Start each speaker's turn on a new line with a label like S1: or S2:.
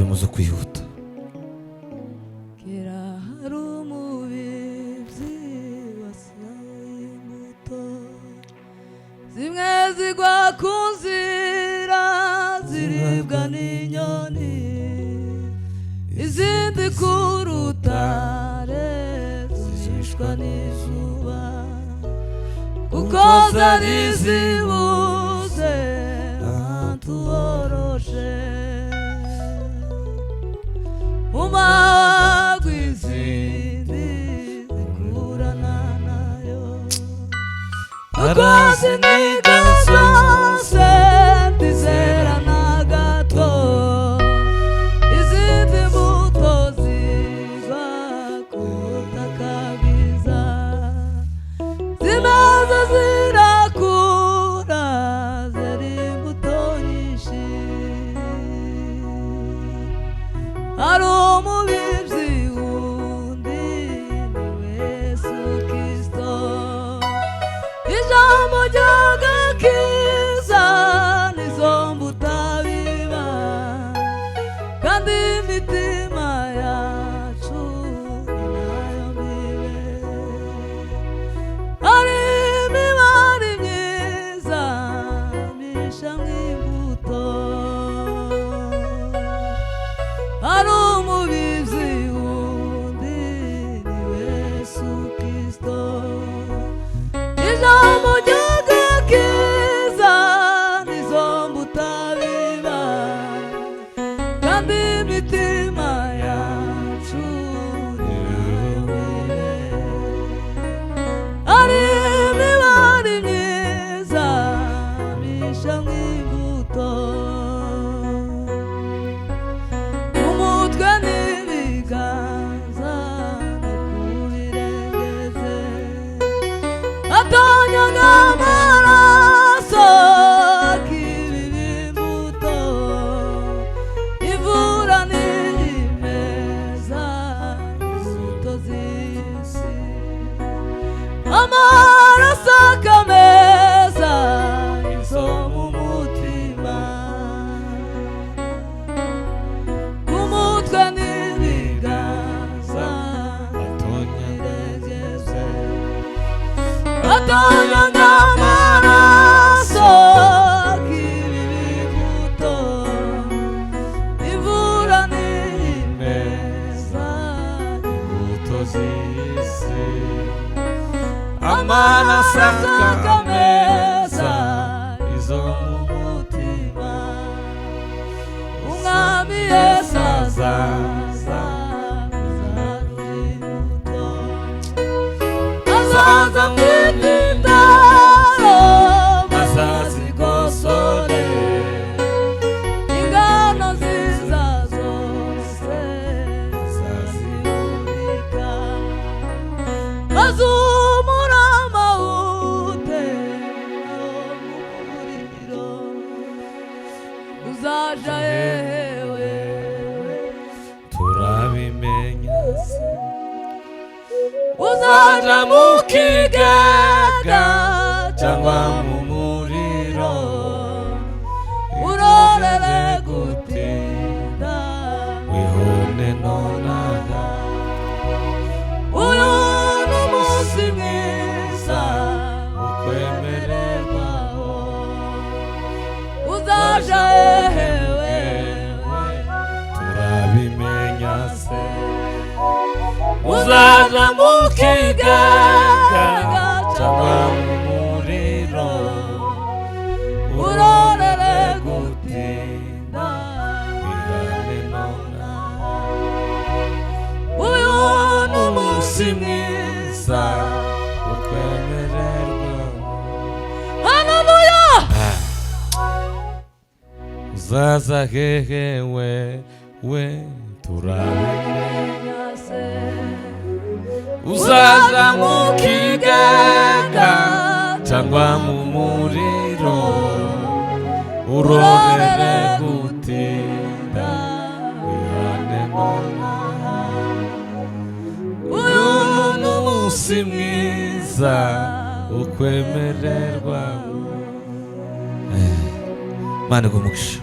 S1: muzo kwihuta.
S2: kera hari umubibyi wasaye imbuto zimwe zigwa ku nzira ziribwa n'inyoni, izindi ku rutare zishishwa n'izuba, kuko zari zibuze ahantu horoshe. Mu magwa izindi zikurana nayo, kuko ziniga zose ntizera na gato, izindi mbuto ziva ku butaka bwiza, zimaze zirakura zera imbuto nyinshi. Hari umubibyi wundi ni Yesu Kristo, ijambo ry'agakiza nizo mbuto biba, kandi imitima yacu ni nayo mibe. Hari imibare myiza misha nk'imbuto, hari umubibyi wundi ni Yesu Kristo, ijambo ry'agakiza nizo mbuto biba, kandi imitima yacu ni nayo mibe. Hari imibare myiza misha nk'imbuto, umutwe n'ibiganza no ku birengeze, atonyaga amaraso akibira imbuto, ivura n'imeza imbuto z'isi, amaraso akameza izo mu mutima, ku mutwe n'ibiganza atonyegeze, atonyaga amaraso akibira imbuto, ivura n'imeza imbuto z'isi, amaraso akameza izo mu mutima. Umwami Yesu azaza kuzarura imbuto, azaza mw'itindaro bazazigosore, ingano nziza zose azazihunika, azumura amahute yo mu muriro. Uzaja hewe
S1: Turabimenya se,
S2: uzaja mu kigaga
S1: cyangwa mu muriro,
S2: urorere gutinda
S1: wihone nonaha.
S2: uyu ni umunsi mwiza
S1: ukwemererwaho,
S2: uzaja hewe
S1: turabimenya se, uzaja mu kigaga cyangwa mu muriro,
S2: urorere gutinda
S1: wihane nonaha.
S2: uyu ni
S1: Umunsi mwiza ukwemererwaho,
S2: haleluya.
S1: uzaza hehe we turabimenya,
S2: Nyase
S1: uzaza mu kigaga cyangwa mu muriro, urorere gutinda wihane nonaha. Uyu ni umunsi mwiza ukwemererwaho. Mana igumugisha.